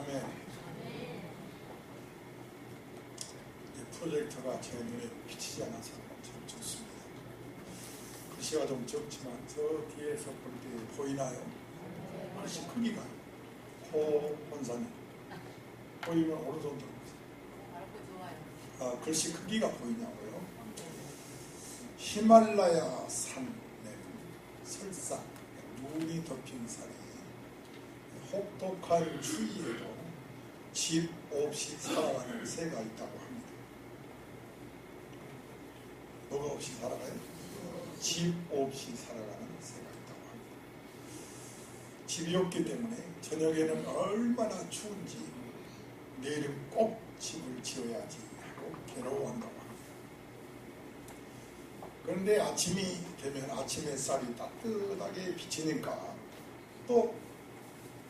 아멘. 프로젝터가 제 눈에 비치지 않아서 참 좋습니다. 글씨가 좀 적지만 저 뒤에서 볼 때 보이나요? 글씨 크기가 본사님 보이면 어느 정도? 글씨 크기가 보이냐고요? 히말라야 산에는 설산, 눈이 덮인 산이 혹독한 추위에도 집 없이 살아가는 새가 있다고 합니다. 뭐가 없이 살아가요? 집 없이 살아가는 새가 있다고 합니다. 집이 없기 때문에 저녁에는 얼마나 추운지 내일은 꼭 집을 지어야지 하고 괴로워한다고 합니다. 그런데 아침이 되면 아침 햇살이 따뜻하게 비치니까 또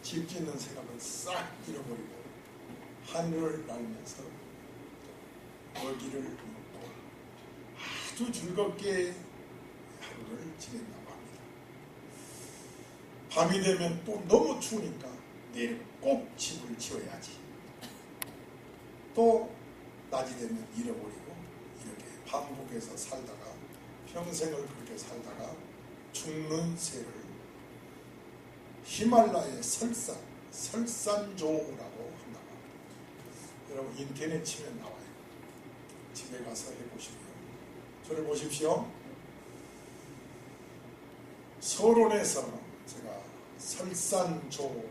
집 짓는 생각을 싹 잃어버리고 하늘을 날면서 먹이를 먹고 아주 즐겁게 하루를 지낸다고 합니다. 밤이 되면 또 너무 추우니까 내일 꼭 집을 지어야지. 또 낮이 되면 잃어버리고 이렇게 반복해서 살다가 평생을 그렇게 살다가 죽는 새를 히말라야의 설산조라고 한다고 합니다. 여러분 인터넷 치면 나와요. 집에 가서 해보시고요. 저를 보십시오. 서론에서 제가 설산조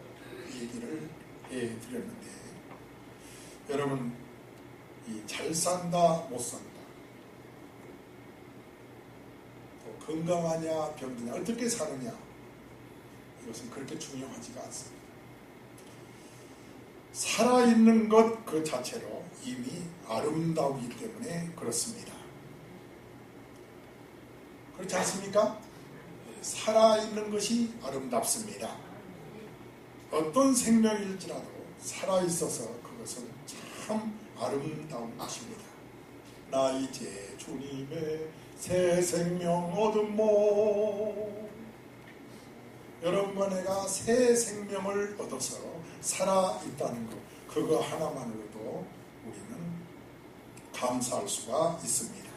얘기를 해드렸는데 여러분 이 잘 산다 못 산다 또 건강하냐 병드냐 어떻게 사느냐 이것은 그렇게 중요하지가 않습니다. 살아있는 것 그 자체로 이미 아름다우기 때문에 그렇습니다. 그렇지 않습니까? 살아있는 것이 아름답습니다. 어떤 생명일지라도 살아있어서 그것은 참 아름다운 것입니다. 나 이제 주님의 새 생명 얻음모. 여러분과 내가 새 생명을 얻어서 살아있다는 것, 그거 하나만으로도 우리는 감사할 수가 있습니다.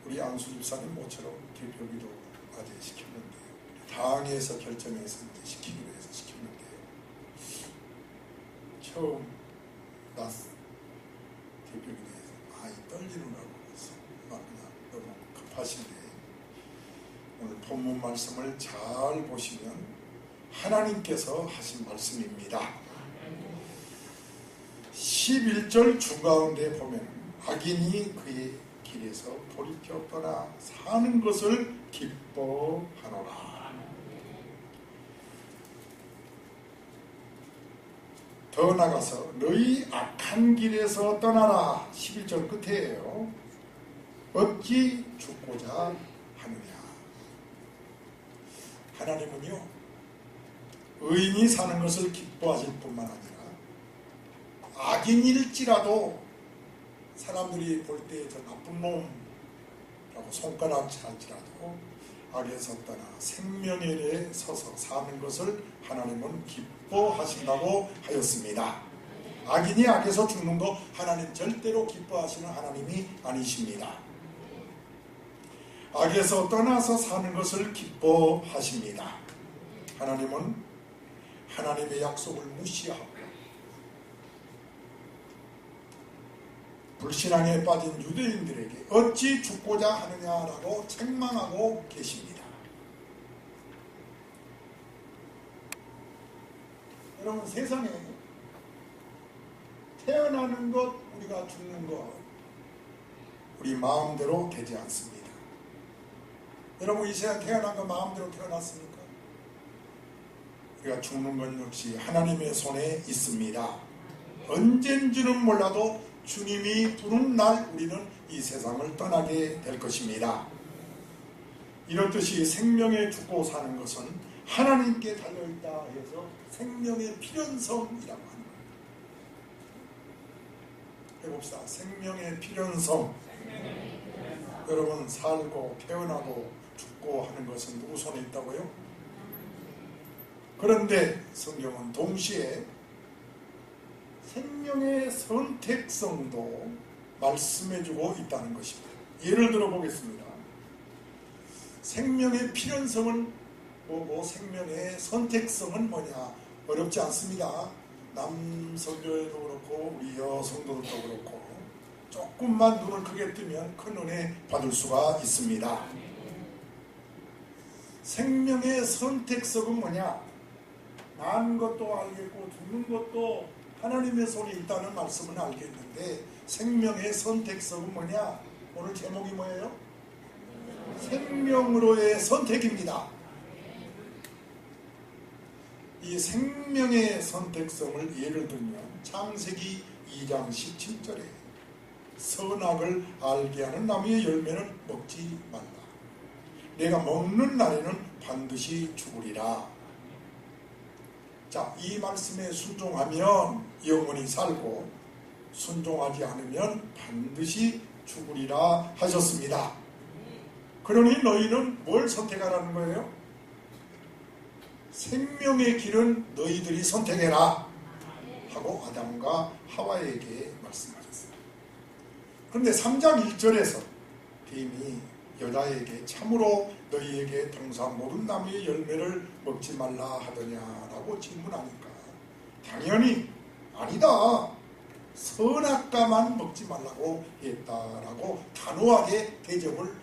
우리 안수 집사님 모처럼 개표기도 어제 시켰는데요. 당에서 결정해서 이제 시키기로 해서 시켰는데요. 처음 나 개표기도에서 많이 떨리느라고 해서 막 그냥 너무 급하신데 오늘 본문 말씀을 잘 보시면 하나님께서 하신 말씀입니다. 11절 중가운데 보면 악인이 그의 길에서 돌이켜 떠나 사는 것을 기뻐하노라. 더 나가서 너희 악한 길에서 떠나라. 11절 끝에요. 어찌 죽고자 하느냐. 하나님은요 의인이 사는 것을 기뻐하실 뿐만 아니라 악인일지라도 사람들이 볼 때 저 나쁜 놈이라고 손가락 찰지라도 악에서 떠나 생명에 대해 서서 사는 것을 하나님은 기뻐하신다고 하였습니다. 악인이 악에서 죽는 거 하나님 절대로 기뻐하시는 하나님이 아니십니다. 악에서 떠나서 사는 것을 기뻐하십니다. 하나님은 하나님의 약속을 무시하고 불신앙에 빠진 유대인들에게 어찌 죽고자 하느냐라고 책망하고 계십니다. 여러분 세상에 태어나는 것 우리가 죽는 것 우리 마음대로 되지 않습니다. 여러분 이 세상 태어난 거 마음대로 태어났습니까? 우리가 죽는 건 역시 하나님의 손에 있습니다. 언젠지는 몰라도 주님이 부른 날 우리는 이 세상을 떠나게 될 것입니다. 이렇듯이 생명에 죽고 사는 것은 하나님께 달려있다 해서 생명의 필연성이라고 하는 겁니다. 해봅시다. 생명의 필연성. 여러분 살고 태어나고 죽고 하는 것은 누구 손에 있다고요? 그런데 성경은 동시에 생명의 선택성도 말씀해주고 있다는 것입니다. 예를 들어 보겠습니다. 생명의 필연성은 뭐고 생명의 선택성은 뭐냐? 어렵지 않습니다. 남성교회도 그렇고 우리 여성들도 그렇고 조금만 눈을 크게 뜨면 큰 은혜 받을 수가 있습니다. 생명의 선택성은 뭐냐? 나는 것도 알겠고 죽는 것도 하나님의 손에 있다는 말씀은 알겠는데 생명의 선택성은 뭐냐? 오늘 제목이 뭐예요? 생명으로의 선택입니다. 이 생명의 선택성을 예를 들면 창세기 2장 17절에 선악을 알게 하는 나무의 열매는 먹지 말라. 내가 먹는 날에는 반드시 죽으리라. 자, 이 말씀에 순종하면 영원히 살고 순종하지 않으면 반드시 죽으리라 하셨습니다. 그러니 너희는 뭘 선택하라는 거예요? 생명의 길은 너희들이 선택해라 하고 아담과 하와에게 말씀하셨어요. 그런데 3장 1절에서 뱀이 여자에게 참으로 너희에게 동산 모든 나무의 열매를 먹지 말라 하더냐라고 질문하니까 당연히 아니다, 선악과만 먹지 말라고 했다라고 단호하게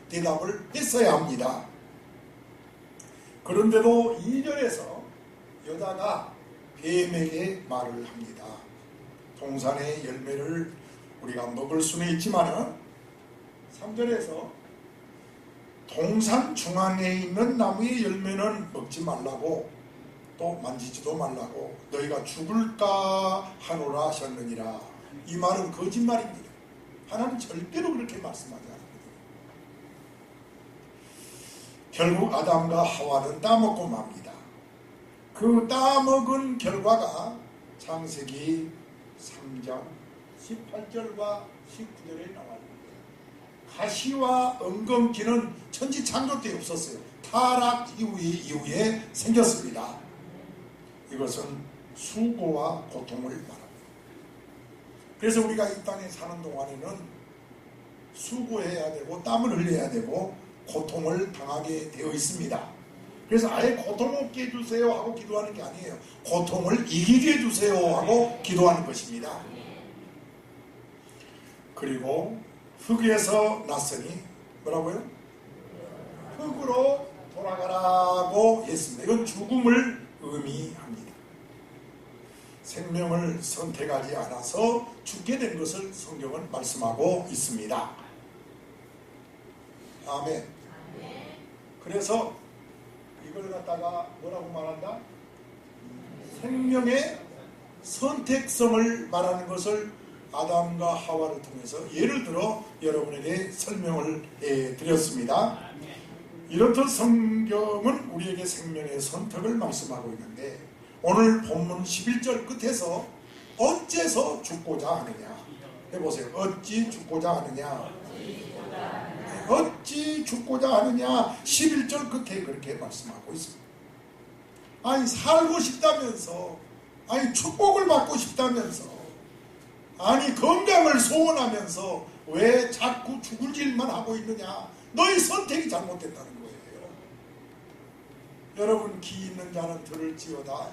대답을 했어야 합니다. 그런데도 2절에서 여자가 뱀에게 말을 합니다. 동산의 열매를 우리가 먹을 수는 있지만 3절에서 동산 중앙에 있는 나무의 열매는 먹지 말라고 또 만지지도 말라고 너희가 죽을까 하노라 하셨느니라. 이 말은 거짓말입니다. 하나님 절대로 그렇게 말씀하지 않습니다. 결국 아담과 하와는 따먹고 맙니다. 그 따먹은 결과가 창세기 3장 18절과 19절에 나와 있습니다. 가시와 엉겅퀴는 천지창조 때 없었어요. 타락 이후에 생겼습니다. 이것은 수고와 고통을 말합니다. 그래서 우리가 이 땅에 사는 동안에는 수고해야 되고 땀을 흘려야 되고 고통을 당하게 되어 있습니다. 그래서 아예 고통 없게 해주세요 하고 기도하는 게 아니에요. 고통을 이기게 해주세요 하고 기도하는 것입니다. 그리고 흙에서 났으니 뭐라고요? 흙으로 돌아가라고 했습니다. 이건 죽음을 의미합니다. 생명을 선택하지 않아서 죽게 된 것을 성경은 말씀하고 있습니다. 아멘. 그래서 이걸 갖다가 뭐라고 말한다? 생명의 선택성을 말하는 것을 아담과 하와를 통해서 예를 들어 여러분에게 설명을 해드렸습니다. 이렇듯 성경은 우리에게 생명의 선택을 말씀하고 있는데 오늘 본문 11절 끝에서 어째서 죽고자 하느냐 해보세요. 어찌 죽고자 하느냐, 어찌 죽고자 하느냐 11절 끝에 그렇게 말씀하고 있습니다. 아니 살고 싶다면서, 아니 축복을 받고 싶다면서, 아니 건강을 소원하면서 왜 자꾸 죽을 일만 하고 있느냐. 너희 선택이 잘못됐다는 거예요. 여러분 귀 있는 자는 들을지어다.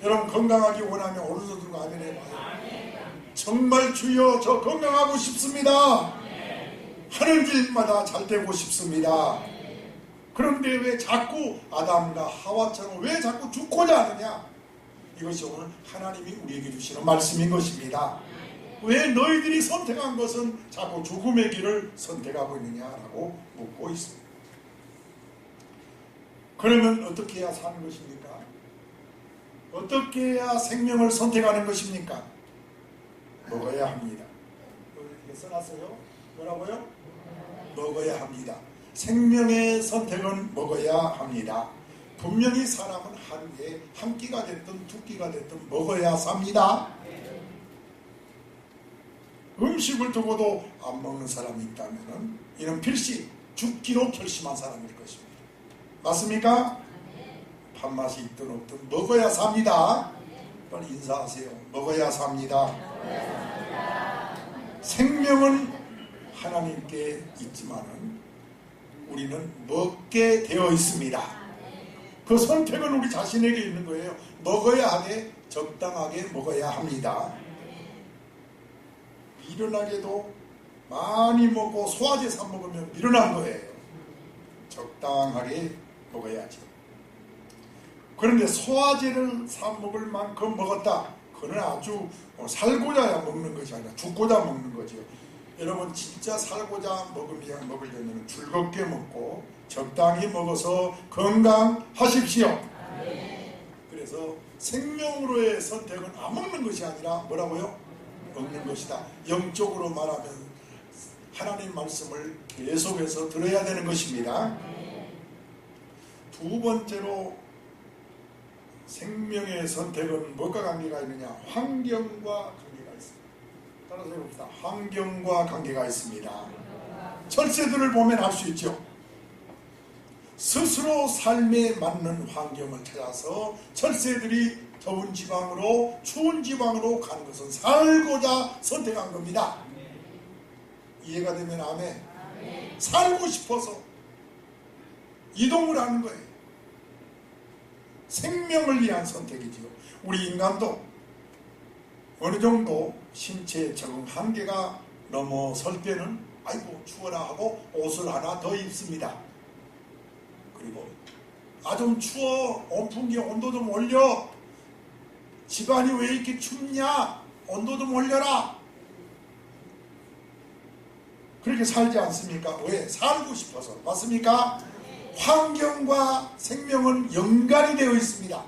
여러분 건강하기 원하면 오른손 들고 아멘 해봐요. 정말 주여 저 건강하고 싶습니다. 하는 길마다 잘 되고 싶습니다. 그런데 왜 자꾸 아담과 하와처럼 왜 자꾸 죽고자 하느냐. 이것이 오늘 하나님이 우리에게 주시는 말씀인 것입니다. 왜 너희들이 선택한 것은 자꾸 죽음의 길을 선택하고 있느냐라고 묻고 있습니다. 그러면 어떻게 해야 사는 것입니까? 어떻게 해야 생명을 선택하는 것입니까? 먹어야 합니다. 이렇게 써놨어요. 뭐라고요? 먹어야 합니다. 생명의 선택은 먹어야 합니다. 분명히 사람은 하루에 한 끼가 됐든 두 끼가 됐든 먹어야 삽니다. 음식을 두고도 안 먹는 사람이 있다면 이는 필시 죽기로 결심한 사람일 것입니다. 맞습니까? 밥맛이 있든 없든 먹어야 삽니다. 빨리 인사하세요. 먹어야 삽니다. 생명은 하나님께 있지만은 우리는 먹게 되어 있습니다. 그 선택은 우리 자신에게 있는 거예요. 먹어야 하되 적당하게 먹어야 합니다. 미련하게도 많이 먹고 소화제 사 먹으면 미련한 거예요. 적당하게 먹어야죠. 그런데 소화제를 사 먹을 만큼 먹었다. 그건 아주 살고자 먹는 것이 아니라 죽고자 먹는 거죠. 여러분 진짜 살고자 먹으려면 즐겁게 먹고 적당히 먹어서 건강하십시오. 그래서 생명으로의 선택은 안 먹는 것이 아니라 뭐라고요? 먹는 것이다. 영적으로 말하면 하나님 말씀을 계속해서 들어야 되는 것입니다. 두 번째로 생명의 선택은 뭐가 관계가 있느냐? 환경과 관계가 있습니다. 따라서 해봅시다. 환경과 관계가 있습니다. 철새들을 보면 알 수 있죠. 스스로 삶에 맞는 환경을 찾아서 철새들이 더운 지방으로 추운 지방으로 가는 것은 살고자 선택한 겁니다. 이해가 되면 아멘. 살고 싶어서 이동을 하는 거예요. 생명을 위한 선택이지요. 우리 인간도 어느 정도 신체에 적응 한계가 넘어설 때는 아이고 추워라 하고 옷을 하나 더 입습니다. 그리고 좀 추워, 온풍기 온도 좀 올려, 집안이 왜 이렇게 춥냐, 온도 좀 올려라. 그렇게 살지 않습니까? 왜? 살고 싶어서. 맞습니까? 환경과 생명은 연관이 되어 있습니다.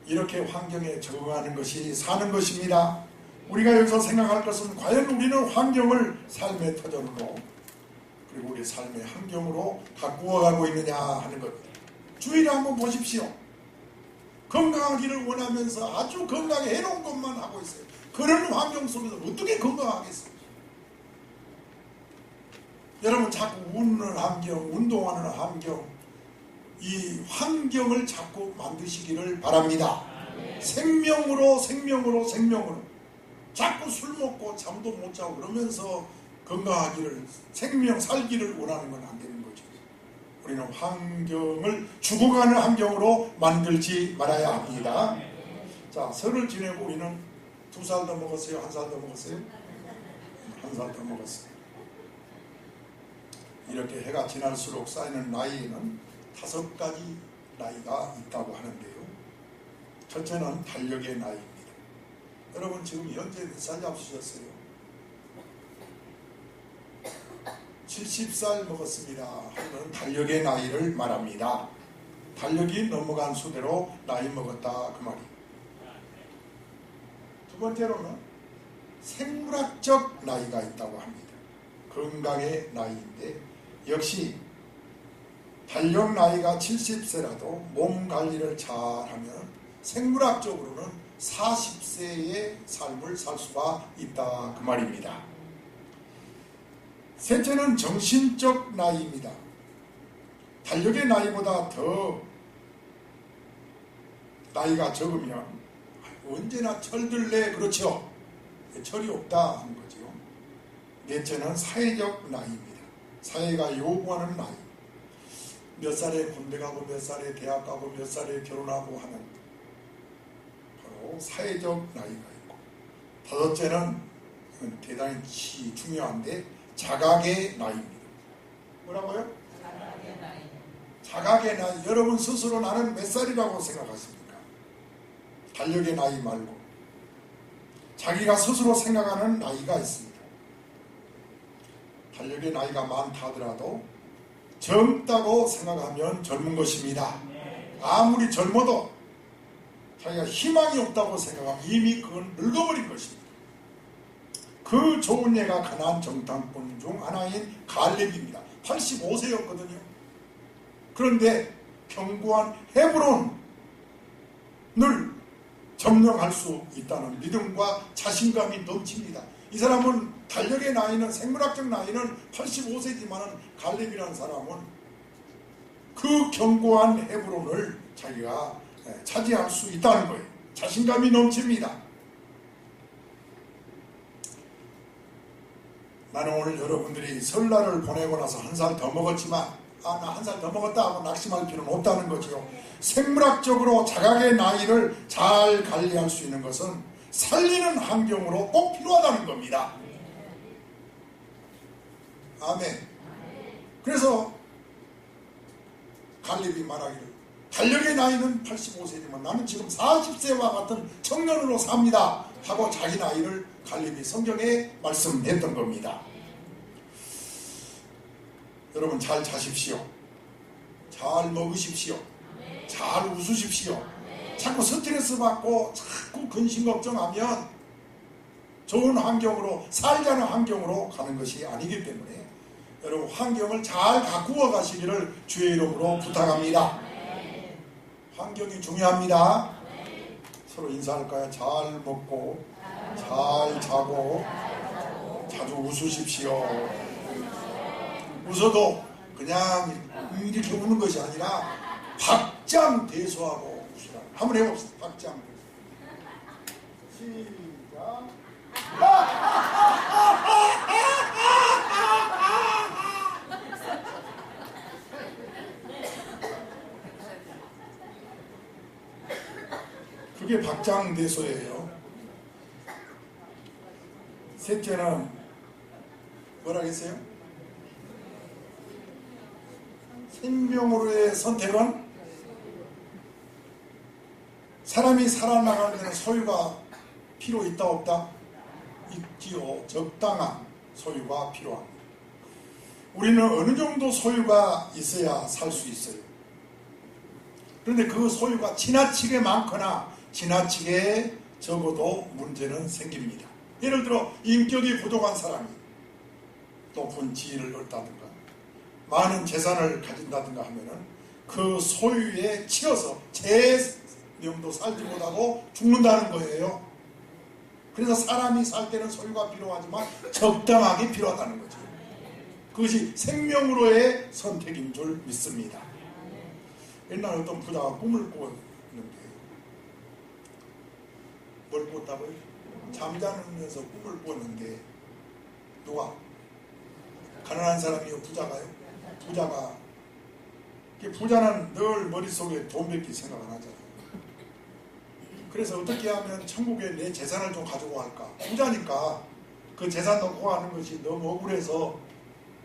이렇게 환경에 적응하는 것이 사는 것입니다. 우리가 여기서 생각할 것은 과연 우리는 환경을 삶의 터전으로 그리고 우리 삶의 환경으로 가꾸어가고 있느냐 하는 겁니다. 주위를 한번 보십시오. 건강하기를 원하면서 아주 건강에 해로운 것만 하고 있어요. 그런 환경 속에서 어떻게 건강하겠어요? 여러분 자꾸 웃는 환경, 운동하는 환경, 이 환경을 자꾸 만드시기를 바랍니다. 생명으로 자꾸 술 먹고 잠도 못 자고 그러면서 건강하기를, 생명 살기를 원하는 건 안 되는 거죠. 우리는 환경을 죽어가는 환경으로 만들지 말아야 합니다. 자, 설을 지내고 우리는 2살 더 먹었어요? 1살 더 먹었어요? 1살 더 먹었어요. 이렇게 해가 지날수록 쌓이는 나이에는 5가지 나이가 있다고 하는데요. 첫째는 달력의 나이입니다. 여러분 지금 현재 몇 살 잡수셨어요? 70살 먹었습니다 하는 달력의 나이를 말합니다. 달력이 넘어간 수대로 나이 먹었다 그 말이에요. 두 번째로는 생물학적 나이가 있다고 합니다. 건강의 나이인데 역시 달력 나이가 70세라도 몸 관리를 잘하면 생물학적으로는 40세의 삶을 살 수가 있다 그 말입니다. 셋째는 정신적 나이입니다. 달력의 나이보다 더 나이가 적으면 언제나 철들래 그렇죠. 철이 없다 하는 거죠. 넷째는 사회적 나이입니다. 사회가 요구하는 나이. 몇 살에 군대 가고 몇 살에 대학 가고 몇 살에 결혼하고 하는 바로 사회적 나이가 있고, 다섯째는 대단히 중요한데 자각의 나이입니다. 뭐라고요? 자각의 나이. 자각의 나이. 여러분 스스로 나는 몇 살이라고 생각하십니까? 달력의 나이 말고 자기가 스스로 생각하는 나이가 있습니다. 달력의 나이가 많다 하더라도 젊다고 생각하면 젊은 것입니다. 아무리 젊어도 자기가 희망이 없다고 생각하면 이미 그건 늙어버린 것입니다. 그 좋은 예가 가나안 정탐꾼 중 하나인 갈렙입니다. 85세였거든요. 그런데 견고한 헤브론을 점령할 수 있다는 믿음과 자신감이 넘칩니다. 이 사람은 달력의 나이는, 생물학적 나이는 85세지만 갈렙이라는 사람은 그 견고한 헤브론을 자기가 차지할 수 있다는 거예요. 자신감이 넘칩니다. 나는 오늘 여러분들이 설날을 보내고 나서 한 살 더 먹었지만 나 한 살 더 먹었다 하고 낙심할 필요는 없다는 거죠. 생물학적으로 자각의 나이를 잘 관리할 수 있는 것은 살리는 환경으로 꼭 필요하다는 겁니다. 아멘. 그래서 갈렙이 말하기를 달력의 나이는 85세지만 나는 지금 40세와 같은 청년으로 삽니다 하고 자기 나이를 갈렙이 성경에 말씀했던 겁니다. 여러분 잘 자십시오. 잘 먹으십시오. 잘 웃으십시오. 자꾸 스트레스 받고 자꾸 근심 걱정하면 좋은 환경으로 살자는 환경으로 가는 것이 아니기 때문에 여러분 환경을 잘 가꾸어 가시기를 주의 이름으로 부탁합니다. 환경이 중요합니다. 서로 인사할까요? 잘 먹고 잘 자고 자주 웃으십시오. 웃어도 그냥 이렇게 우는 것이 아니라 박장대소하고 웃으라. 한번 해봅시다. 박장대소. 시작. 그게 박장대소예요. 셋째는 뭐라 했어요? 생명으로의 선택은 사람이 살아나가는 데는 소유가 필요 있다 없다? 있지요. 적당한 소유가 필요합니다. 우리는 어느 정도 소유가 있어야 살 수 있어요. 그런데 그 소유가 지나치게 많거나 지나치게 적어도 문제는 생깁니다. 예를 들어 인격이 부족한 사람이 높은 지위를 얻다든가 많은 재산을 가진다든가 하면은 그 소유에 치여서 제 명도 살지 못하고 죽는다는 거예요. 그래서 사람이 살 때는 소유가 필요하지만 적당하게 필요하다는 거죠. 그것이 생명으로의 선택인 줄 믿습니다. 옛날 어떤 부자가 꿈을 꾸었는데 뭘 꿨다고요? 잠자면서 꿈을 꾸었는데 누가? 가난한 사람이요? 부자가요? 부자는 늘 머릿속에 돈밖에 생각 안 하잖아요. 그래서 어떻게 하면 천국에 내 재산을 좀 가지고 갈까? 부자니까 그 재산 놓고 가는 것이 너무 억울해서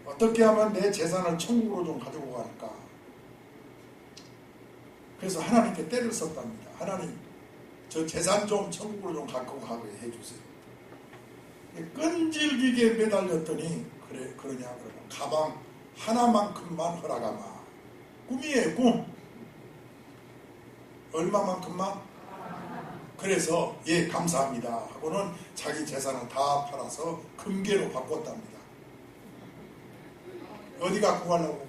어떻게 하면 내 재산을 천국으로 좀 가지고 갈까? 그래서 하나님께 때를 썼답니다. 하나님, 저 재산 좀 천국으로 좀 갖고 가게 해주세요. 끈질기게 매달렸더니 그러냐 그러면 가방 하나만큼만 허락하마. 꿈이에요, 꿈. 얼마만큼만? 그래서 예 감사합니다 하고는 자기 재산을 다 팔아서 금괴로 바꿨답니다. 어디 갖고 가려고?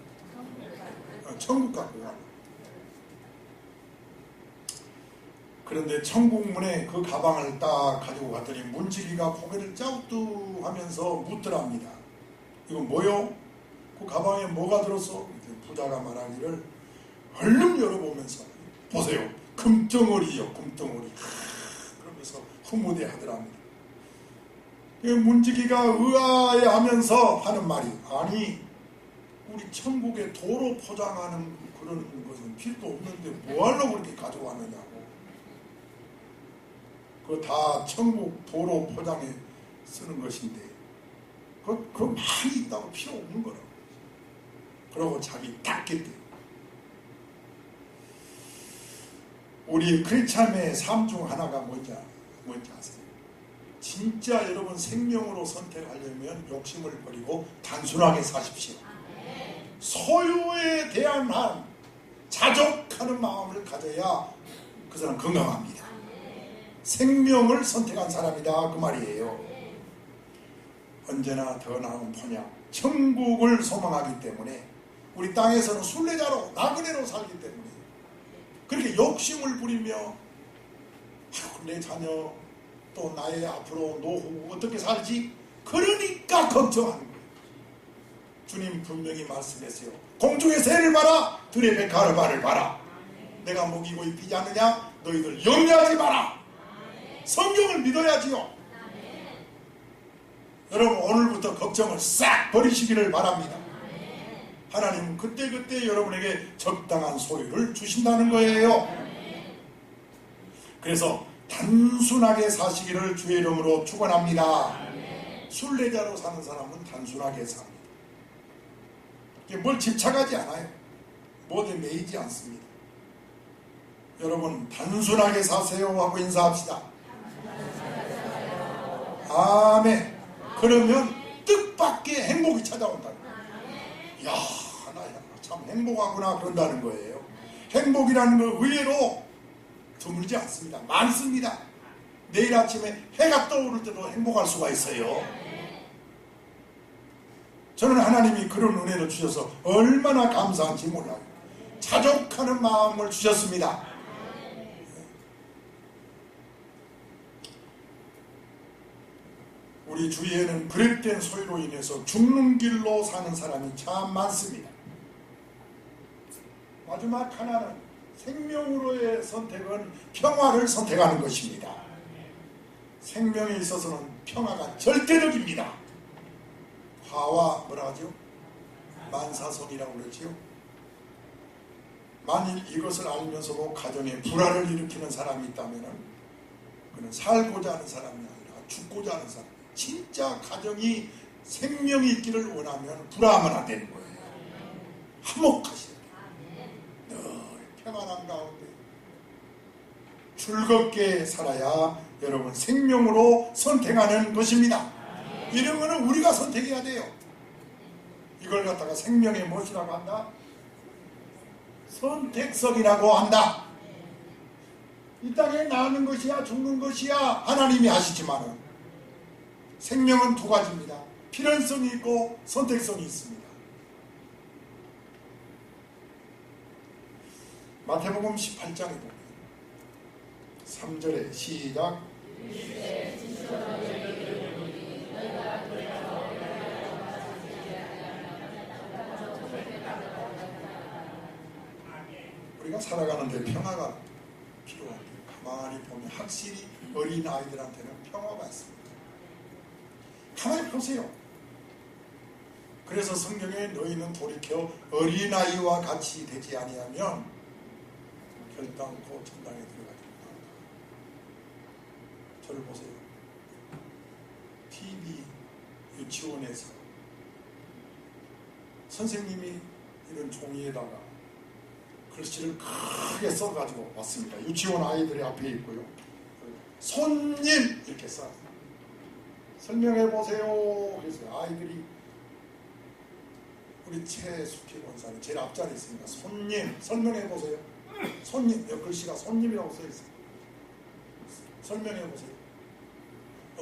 천국 갖고 가려고. 그런데 천국문에 그 가방을 딱 가지고 갔더니 문지기가 고개를 짜우뚱하면서 묻더랍니다. 이거 뭐요? 그 가방에 뭐가 들었어? 부자가 말하기를 얼른 열어보면서 보세요. 금덩어리요, 금덩어리. 그러면서 흐무대하더랍니다. 문지기가 의아해하면서 하는 말이 아니 우리 천국에 도로 포장하는 그런 것은 필요도 없는데 뭐하려고 그렇게 가져왔느냐고. 그거 다 천국 도로 포장에 쓰는 것인데 그거 많이 있다고 필요 없는 거라고. 그러고 자기 닦겠대. 우리 크리스찬의 삶 중 하나가 뭔지 아세요? 진짜 여러분 생명으로 선택하려면 욕심을 버리고 단순하게 사십시오. 소유에 대한 한 자족하는 마음을 가져야 그 사람 건강합니다. 생명을 선택한 사람이다 그 말이에요. 언제나 더 나은 번영 천국을 소망하기 때문에 우리 땅에서는 순례자로 나그네로 살기 때문에 그렇게 욕심을 부리며 내 자녀 또 나의 앞으로 노후 어떻게 살지? 그러니까 걱정하는 거예요. 주님 분명히 말씀했어요. 공중의 새를 봐라, 들의 백합화를 봐라. 내가 먹이고 입히지 않느냐? 너희들 염려하지 마라. 성경을 믿어야지요. 여러분, 오늘부터 걱정을 싹 버리시기를 바랍니다. 하나님은 그때그때 여러분에게 적당한 소유를 주신다는 거예요. 그래서 단순하게 사시기를 주의 이름으로 축원합니다. 순례자로 사는 사람은 단순하게 삽니다. 뭘 집착하지 않아요. 뭐에 매이지 않습니다. 여러분, 단순하게 사세요 하고 인사합시다. 아멘. 그러면 뜻밖의 행복이 찾아온다. 이야, 나 참 행복하구나 그런다는 거예요. 행복이라는 건 의외로 드물지 않습니다. 많습니다. 내일 아침에 해가 떠오를 때도 행복할 수가 있어요. 저는 하나님이 그런 은혜를 주셔서 얼마나 감사한지 몰라요. 자족하는 마음을 주셨습니다. 우리 주위에는 그릇된 소유로 인해서 죽는 길로 사는 사람이 참 많습니다. 마지막 하나는 생명으로의 선택은 평화를 선택하는 것입니다. 생명에 있어서는 평화가 절대적입니다. 화와 뭐라 하죠? 만사성이라고 그러지요. 만일 이것을 알면서도 가정에 불화를 일으키는 사람이 있다면 그는 살고자 하는 사람이 아니라 죽고자 하는 사람. 진짜 가정이 생명이 있기를 원하면 불화하면 안 되는 거예요. 화목하셔야 돼요. 늘 평안한 가운데 즐겁게 살아야 여러분 생명으로 선택하는 것입니다. 이런 거는 우리가 선택해야 돼요. 이걸 갖다가 생명의 무엇이라고 한다? 선택성이라고 한다. 이 땅에 나는 것이야 죽는 것이야 하나님이 하시지만은 생명은 두 가지입니다. 필연성이 있고 선택성이 있습니다. 마태복음 18장에 보면 3절에 시작. 우리가 살아가는데 평화가 필요한데 가만히 보면 확실히 어린 아이들한테는 평화가 있습니다. 가만히 보세요. 그래서 성경에 너희는 돌이켜 어린아이와 같이 되지 아니하면 결단코 천당에 들어가지 못한다. 저를 보세요. TV 유치원에서 선생님이 이런 종이에다가 글씨를 크게 써가지고 왔습니다. 유치원 아이들이 앞에 있고요. 손님 이렇게 써요. 설명해 보세요. 그래서 아이들이 우리 최숙희 권사님 제일 앞자리에 있으니까 손님 설명해 보세요. 손님 글씨가 손님이라고 써 있어요. 설명해 보세요.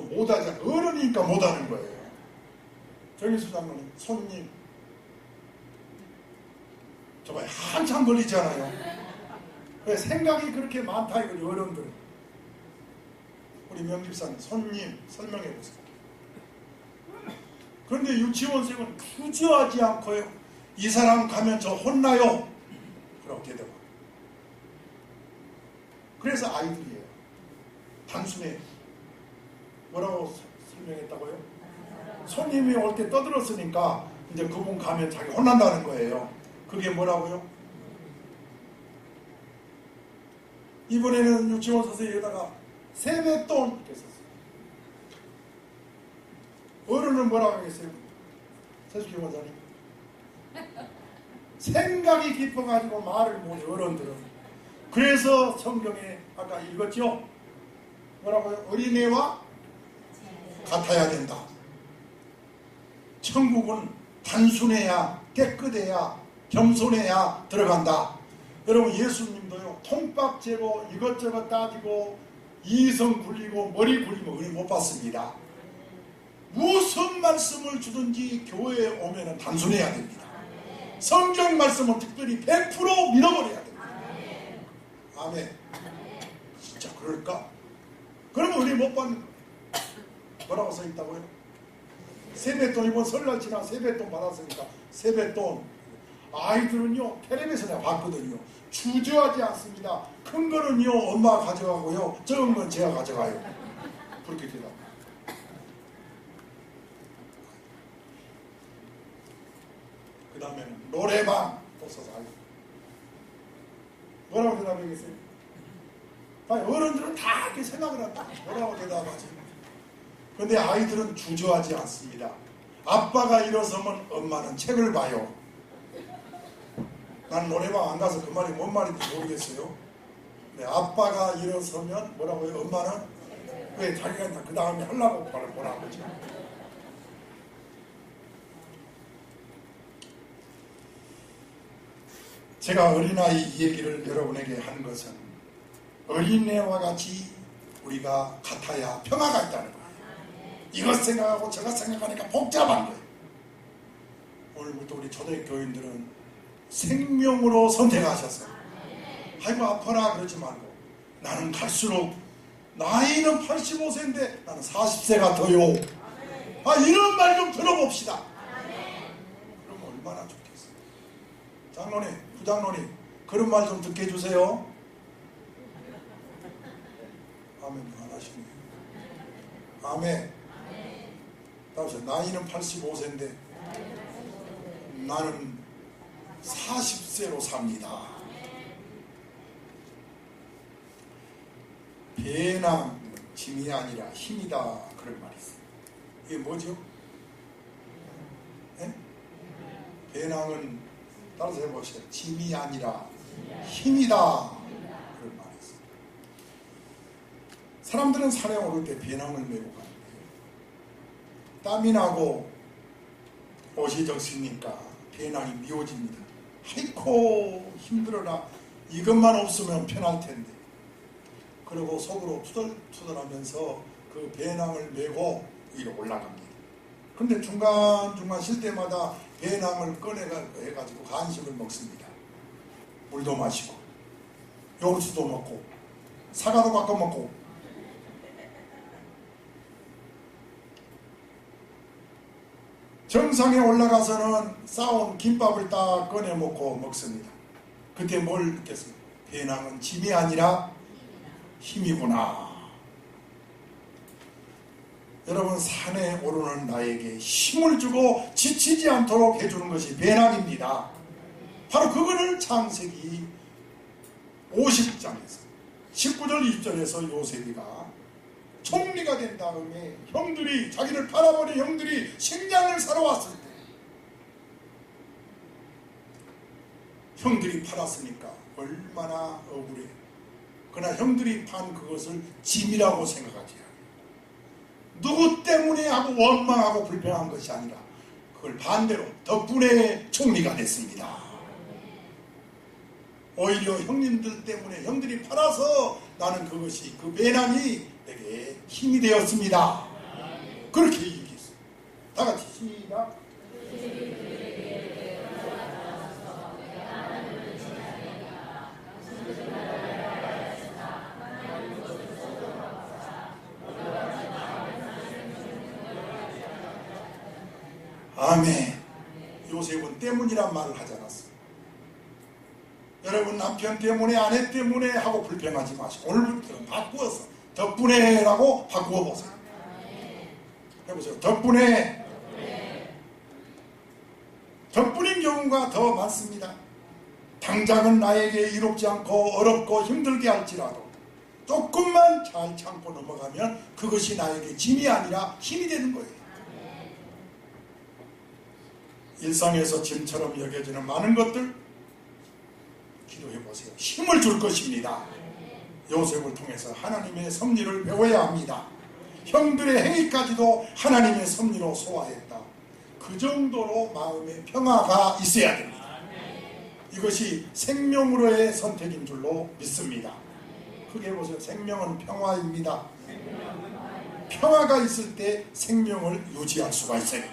못하지 어른이니까 못하는 거예요. 정의수 장로님 손님 정말 한참 걸리잖아요. 왜 생각이 그렇게 많다 이거죠. 어른들은. 우리 명집사님 손님 설명해 보세요. 그런데 유치원생은 주저하지 않고요. 이 사람 가면 저 혼나요. 그렇게 대답합니다. 그래서 아이들이에요. 단순히 뭐라고 설명했다고요? 손님이 올 때 떠들었으니까 이제 그분 가면 자기 혼난다는 거예요. 그게 뭐라고요? 이번에는 유치원 선생님에다가 세뱃돈 이렇게 썼어요. 어른은 뭐라고 하겠어요? 세수기 원사님 생각이 깊어가지고 말을 못해. 어른들은. 그래서 성경에 아까 읽었죠? 뭐라고요? 어린애와 같아야 된다. 천국은 단순해야 깨끗해야 겸손해야 들어간다. 여러분 예수님도요 통박제로 이것저것 따지고 이성 굴리고 머리 굴리면 은혜 못 받습니다. 무슨 말씀을 주든지 교회에 오면 단순해야 됩니다. 성경 말씀은 특별히 100% 믿어버려야 됩니다. 아멘. 진짜 그럴까? 그러면 은혜 못 받는 거예요. 뭐라고 써있다고요? 세뱃돈 이번 설날 지나 세뱃돈 받았으니까 세뱃돈. 아이들은요 텔레비에서 내가 봤거든요. 주저하지 않습니다. 큰 거는요 엄마가 가져가고요 적은 건 제가 가져가요. 그렇게 되다. 그 다음에는 노래방 또 써서 알고. 뭐라고 대답하겠어요? 아니, 어른들은 다 이렇게 생각을 한다. 뭐라고 대답하지? 근데 아이들은 주저하지 않습니다. 아빠가 일어서면 엄마는 책을 봐요. 난 노래방 안 가서 그 말이 뭔 말인지 모르겠어요. 근데 아빠가 일어서면 뭐라고 해요? 엄마는 왜 자기가 그 다음에 하려고 뭐라고 하죠? 제가 어린아이 이 얘기를 여러분에게 한 것은 어린애와 같이 우리가 같아야 평화가 있다는 거예요. 이것 생각하고 저것 생각하니까 복잡한 거예요. 오늘부터 우리 초대 교인들은 생명으로 선택하셔서 아이고 아파라 그러지 말고 나는 갈수록 나이는 85세인데 나는 40세가 더요. 이런 말 좀 들어봅시다. 그럼 얼마나 좋겠어요. 장로님, 부장로님 그런 말 좀 듣게 해주세요. 아멘 안 하시네요. 아멘. 다시 나이는 85세인데 나는 40세로 삽니다. 배낭 짐이 아니라 힘이다 그런 말이 있어요. 이게 뭐죠? 네? 배낭은 따라서 해보세요. 짐이 아니라 힘이다 그런 말이 있어요. 사람들은 산에 오를 때 배낭을 메고 가는데 땀이 나고 옷이 적시니까 배낭이 미워집니다. 아이고 힘들어라. 이것만 없으면 편할 텐데. 그리고 속으로 투덜투덜하면서 그 배낭을 메고 위로 올라갑니다. 그런데 중간중간 쉴 때마다 배낭을 꺼내가지고 간식을 먹습니다. 물도 마시고 요구르트도 먹고 사과도 깎아 먹고 정상에 올라가서는 싸온 김밥을 딱 꺼내 먹고 먹습니다. 그때 뭘 느꼈어요? 배낭은 짐이 아니라 힘이구나. 여러분 산에 오르는 나에게 힘을 주고 지치지 않도록 해주는 것이 배낭입니다. 바로 그거를 창세기 50장에서 19절 20절에서 요셉이가 총리가 된 다음에 형들이 자기를 팔아버린 형들이 식량을 사러 왔을 때 형들이 팔았으니까 얼마나 억울해. 그러나 형들이 판 그것을 짐이라고 생각하지 않아요. 누구 때문에 하고 원망하고 불평한 것이 아니라 그걸 반대로 덕분에 총리가 됐습니다. 오히려 형님들 때문에 형들이 팔아서 나는 그것이 그 배낭이 내게 힘이 되었습니다. 그렇게 얘기했어요. 다 같이 시작. 아멘. 요셉은 때문이란 말을 하지 않았어요. 여러분 남편 때문에 아내 때문에 하고 불평하지 마시고 오늘부터는 바꾸어서 덕분에라고 바꾸어 보세요. 해보세요. 덕분에. 덕분인 경우가 더 많습니다. 당장은 나에게 이롭지 않고 어렵고 힘들게 할지라도 조금만 잘 참고 넘어가면 그것이 나에게 짐이 아니라 힘이 되는 거예요. 일상에서 짐처럼 여겨지는 많은 것들 기도해보세요. 힘을 줄 것입니다. 요셉을 통해서 하나님의 섭리를 배워야 합니다. 형들의 행위까지도 하나님의 섭리로 소화했다. 그 정도로 마음의 평화가 있어야 됩니다. 이것이 생명으로의 선택인 줄로 믿습니다. 크게 해보세요. 생명은 평화입니다. 평화가 있을 때 생명을 유지할 수가 있어요.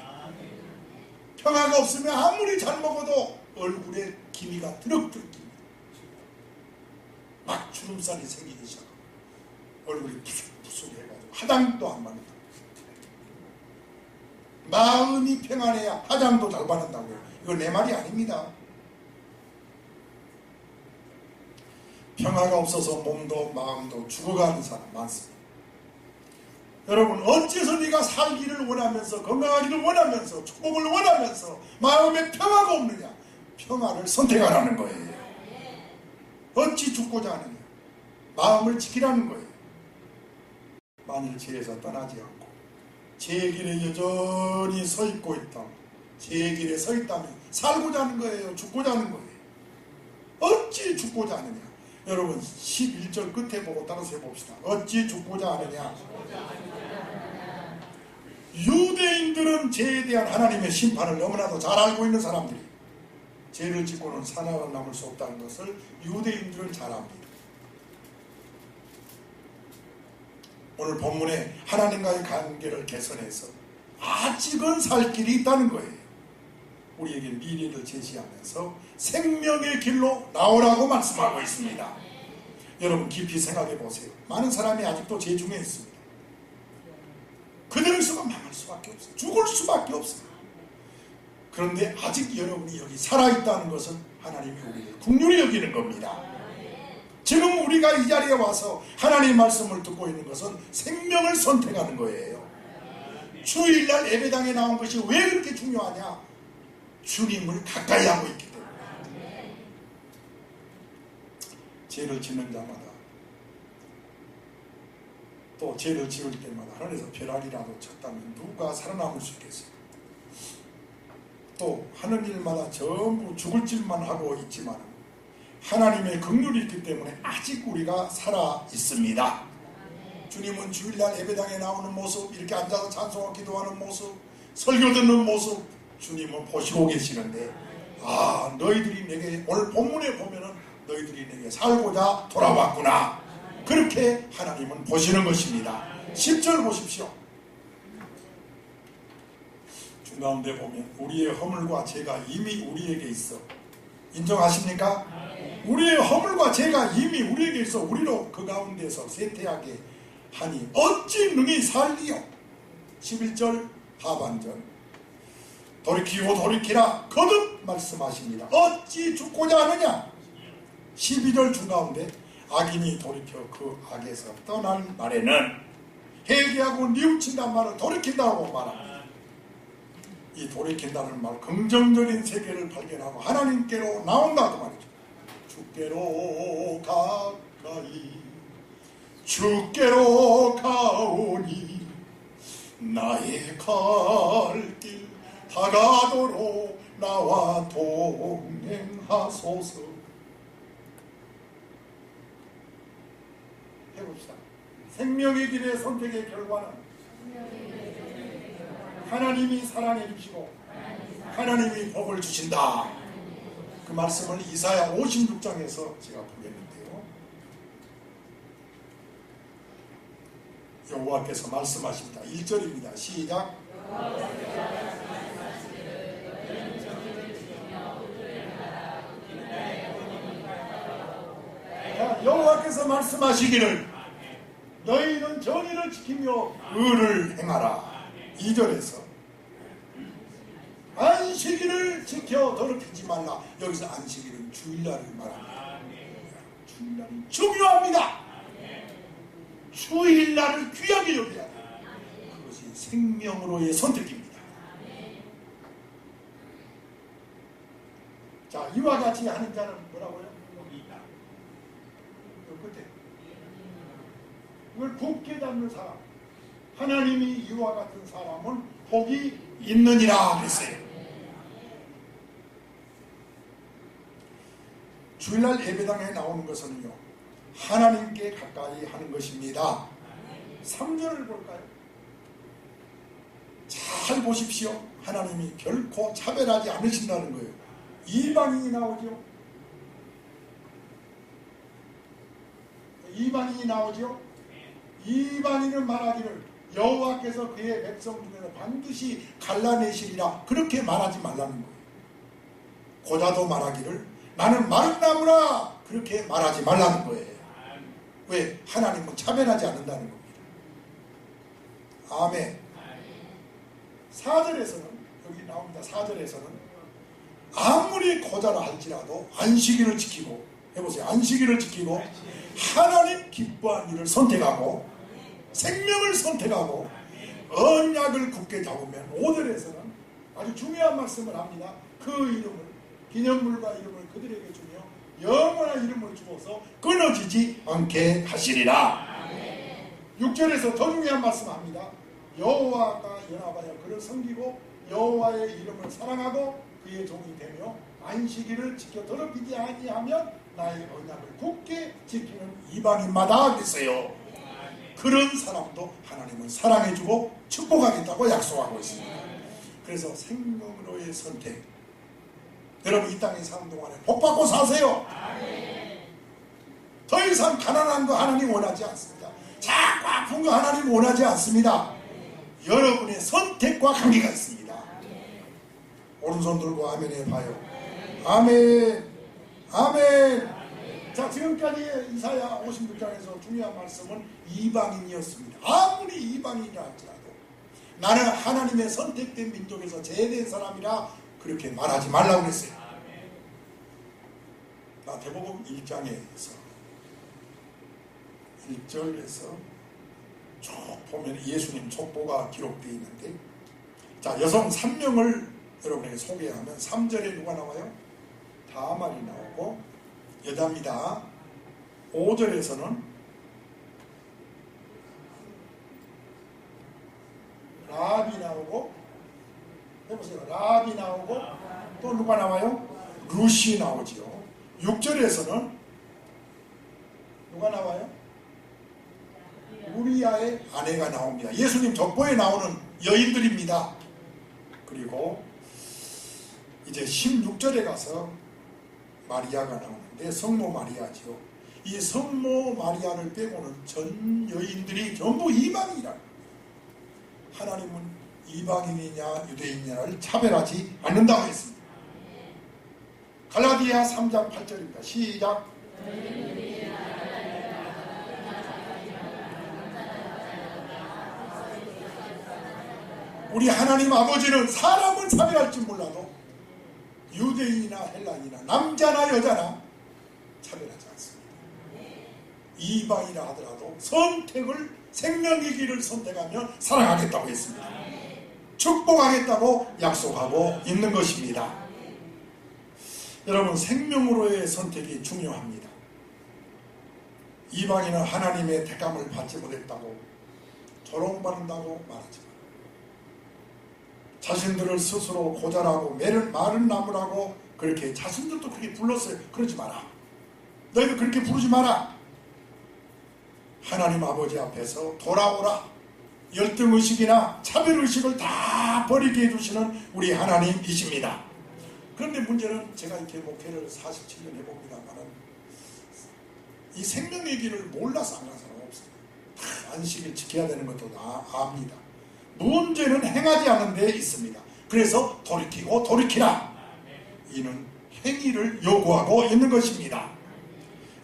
평화가 없으면 아무리 잘 먹어도 얼굴에 기미가 드럭드럭 막 주름살이 생기기 시작하고 얼굴이 부석부석 해가지고 화장도 안 받는다. 마음이 평안해야 화장도 잘 바른다고요. 이거 내 말이 아닙니다. 평화가 없어서 몸도 마음도 죽어가는 사람 많습니다. 여러분, 어째서 네가 살기를 원하면서 건강하기를 원하면서 축복을 원하면서 마음에 평화가 없느냐? 평화를 선택하라는 거예요. 어찌 죽고자 하느냐? 마음을 지키라는 거예요. 만일 죄에서 떠나지 않고 제 길에 여전히 서 있고 있다, 제 길에 서 있다면 살고자 하는 거예요? 죽고자 하는 거예요? 어찌 죽고자 하느냐? 여러분 11절 끝에 보고 따라서 해봅시다. 어찌 죽고자 하느냐? 유대인들은 죄에 대한 하나님의 심판을 너무나도 잘 알고 있는 사람들이, 죄를 짓고는 살아남을 수 없다는 것을 유대인들은 잘 압니다. 오늘 본문에 하나님과의 관계를 개선해서 아직은 살 길이 있다는 거예요. 우리에게 미래를 제시하면서 생명의 길로 나오라고 말씀하고 있습니다. 여러분 깊이 생각해 보세요. 많은 사람이 아직도 죄 중에 있습니다. 그대로 있으면 망할 수밖에 없어요. 죽을 수밖에 없어요. 그런데 아직 여러분이 여기 살아있다는 것은 하나님이 우리를 긍휼히 여기는 겁니다. 지금 우리가 이 자리에 와서 하나님의 말씀을 듣고 있는 것은 생명을 선택하는 거예요. 주일날 예배당에 나온 것이 왜 그렇게 중요하냐? 주님을 가까이 하고 있기 때문에. 죄를 짓는 자마다 또 죄를 지을 때마다 하늘에서 벼락이라도 쳤다면 누가 살아남을 수 있겠어요? 또 하는 일마다 전부 죽을 짓만 하고 있지만 하나님의 긍휼이 있기 때문에 아직 우리가 살아 있습니다. 주님은 주일날 예배당에 나오는 모습, 이렇게 앉아서 찬송하고 기도하는 모습, 설교 듣는 모습 주님은 보시고 계시는데, 아, 너희들이 내게, 오늘 본문에 보면은 너희들이 내게 살고자 돌아왔구나, 그렇게 하나님은 보시는 것입니다. 10절 보십시오. 중가운데 보면 우리의 허물과 죄가 이미 우리에게 있어. 인정하십니까? 우리의 허물과 죄가 이미 우리에게 있어 우리로 그 가운데서 쇠퇴하게 하니 어찌 능히 살리요? 11절 하반절, 돌이키고 돌이키라 거듭 말씀하십니다. 어찌 죽고자 하느냐? 12절 중가운데 악인이 돌이켜 그 악에서 떠날 날에는, 회개하고 뉘우친다는 말은 돌이킨다고 말합니다. 이 돌이킨다는 말, 긍정적인 세계를 발견하고 하나님께로 나온다 그 말이죠. 주께로 가까이 주께로 가오니 나의 갈 길 다가도록 나와 동행하소서. 해봅시다. 생명의 길의 선택의 결과는 하나님이 사랑해 주시고 하나님이 복을 주신다. 그 말씀을 이사야 56장에서 제가 보겠는데요. 여호와께서 말씀하십니다. 1절입니다. 시작. 여호와께서 말씀하시기를 너희는 정의를 지키며 의를 행하라. 2절에서 안식일을 지켜 더럽히지 말라. 여기서 안식일은 주일날을 말합니다. 주일날이 중요합니다. 주일날을 귀하게 여겨야 합니다. 그것이 생명으로의 선택입니다. 자, 이와 같이 하는 자는 뭐라고요? 끝에 이걸 굳게 잡는 사람, 하나님이 이와 같은 사람은 복이 있느니라 그랬어요. 주일날 예배당에 나오는 것은요, 하나님께 가까이 하는 것입니다. 3절을 볼까요? 잘 보십시오. 하나님이 결코 차별하지 않으신다는 거예요. 이방인이 나오죠. 이방인이 나오죠. 이방인은 말하기를 여호와께서 그의 백성 중에서 반드시 갈라내시리라, 그렇게 말하지 말라는 거예요. 고자도 말하기를 나는 마른 나무라, 그렇게 말하지 말라는 거예요. 왜? 하나님은 차별하지 않는다는 겁니다. 아멘. 4절에서는 여기 나옵니다. 4절에서는 아무리 고자라 할지라도 안식일을 지키고, 해보세요. 안식일을 지키고 하나님 기뻐한 일을 선택하고 생명을 선택하고 언약을 굳게 잡으면 5절에서는 아주 중요한 말씀을 합니다. 그 이름을, 기념물과 이름을 그들에게 주며 영원한 이름을 주어서 끊어지지 않게 하시리라. 6절에서 더 중요한 말씀합니다. 여호와가 연합하여 그를 섬기고 여호와의 이름을 사랑하고 그의 종이 되며 안식일을 지켜 더럽히지 아니하면 나의 언약을 굳게 지키는 이방인마다 그랬어요. 그런 사람도 하나님은 사랑해주고 축복하겠다고 약속하고 있습니다. 그래서 생명으로의 선택, 여러분 이 땅에 사는 동안에 복받고 사세요. 더 이상 가난한 거 하나님 원하지 않습니다. 작고 아픈 거 하나님 원하지 않습니다. 여러분의 선택과 관계가 있습니다. 오른손 들고 아멘 해봐요. 아멘, 아멘. 자, 지금까지 이사야 56장에서 중요한 말씀은 이방인이었습니다. 아무리 이방인이라 할지라도 나는 하나님의 선택된 민족에서 제외된 사람이라 그렇게 말하지 말라고 그랬어요. 마태복음 1장에서 1절에서 쭉 보면 예수님 족보가 기록되어 있는데, 자, 여성 3명을 여러분에게 소개하면 3절에 누가 나와요? 다말이 나오고 여자입니다. 5절에서는 라비 나오고, 해보세요. 라비 나오고 또 누가 나와요? 루시 나오지요. 6절에서는 누가 나와요? 우리아의 아내가 나옵니다. 예수님 족보에 나오는 여인들입니다. 그리고 이제 16절에 가서 마리아가 나오는데 성모 마리아지요. 이 성모 마리아를 빼고는 전 여인들이 전부 이방인이라. 하나님은 이방인이냐 유대인이냐를 차별하지 않는다고 했습니다. 갈라디아 3장 8절입니다. 시작. 우리 하나님 아버지는 사람을 차별할지 몰라도 유대인이나 헬라인이나 남자나 여자나 차별하지 않습니다. 이방이라 하더라도 선택을, 생명의 길을 선택하면 사랑하겠다고 했습니다. 축복하겠다고 약속하고 있는 것입니다. 여러분, 생명으로의 선택이 중요합니다. 이방인은 하나님의 택함을 받지 못했다고 조롱받는다고 말하지 마. 자신들을 스스로 고자라고 마른 나무라고 그렇게 자신들도 그렇게 불렀어요. 그러지 마라. 너희도 그렇게 부르지 마라. 하나님 아버지 앞에서 돌아오라. 열등의식이나 차별의식을 다 버리게 해주시는 우리 하나님이십니다. 그런데 문제는 제가 이렇게 목회를 47년 해봅니다만 이 생명의 길을 몰라서 안 간 사람 없어요. 다 안식일 지켜야 되는 것도 다 압니다. 문제는 행하지 않는 데 있습니다. 그래서 돌이키고 돌이키라. 이는 행위를 요구하고 있는 것입니다.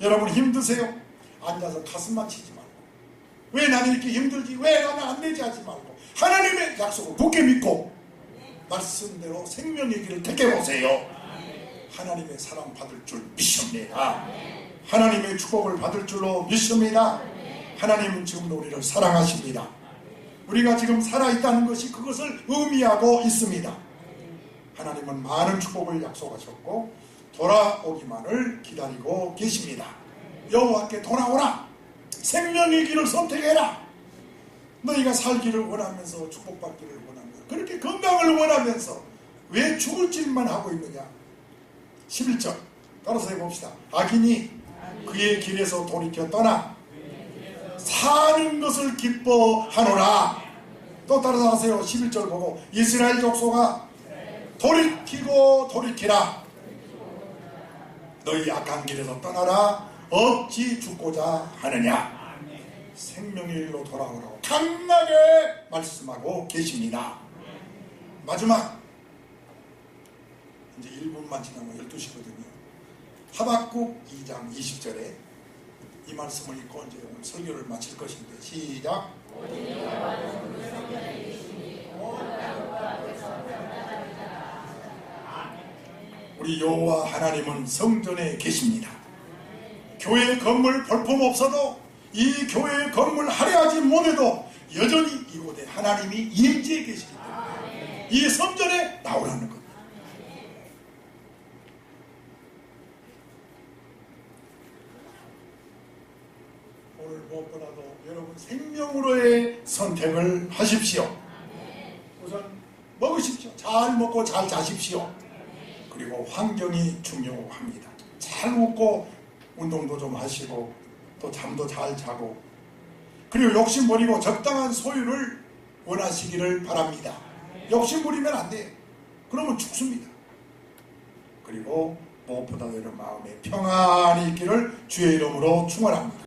여러분 힘드세요? 앉아서 가슴만 치지 말고, 왜 나는 이렇게 힘들지, 왜 나는 안 되지 하지 말고 하나님의 약속을 굳게 믿고 말씀대로 생명의 길을 택해보세요. 하나님의 사랑 받을 줄 믿습니다. 하나님의 축복을 받을 줄로 믿습니다. 하나님은 지금도 우리를 사랑하십니다. 우리가 지금 살아있다는 것이 그것을 의미하고 있습니다. 하나님은 많은 축복을 약속하셨고 돌아오기만을 기다리고 계십니다. 여호와께 돌아오라. 생명의 길을 선택해라. 너희가 살기를 원하면서 축복받기를 원하면서 그렇게 건강을 원하면서 왜 죽을 짓만 하고 있느냐. 11절 따라서 해봅시다. 악인이 그의 길에서 돌이켜 떠나 사는 것을 기뻐하노라. 또 따라서 하세요. 11절 보고 이스라엘 족속아 돌이키고 돌이키라. 너희 악한 길에서 떠나라. 어찌 죽고자 하느냐. 생명의 일로 돌아오라고 강하게 말씀하고 계십니다. 마지막 이제 1분만 지나면 12시거든요. 하박국 2장 20절에 이 말씀을 읽고 이제 오늘 설교를 마칠 것인데 시작. 우리 여호와 하나님은 성전에 계십니다. 교회 건물 볼품없어도 이 교회 건물 화려하지 못해도 여전히 이곳에 하나님이 임재해 계시기 때문에 이 성전에 나오라는 겁니다. 오늘 무엇보다도 여러분 생명으로의 선택을 하십시오. 우선 먹으십시오. 잘 먹고 잘 자십시오. 그리고 환경이 중요합니다. 잘 먹고 운동도 좀 하시고 또 잠도 잘 자고 그리고 욕심 버리고 적당한 소유를 원하시기를 바랍니다. 욕심 부리면 안 돼요. 그러면 죽습니다. 그리고 무엇보다도 여러분 마음에 평안이 있기를 주의 이름으로 축원합니다.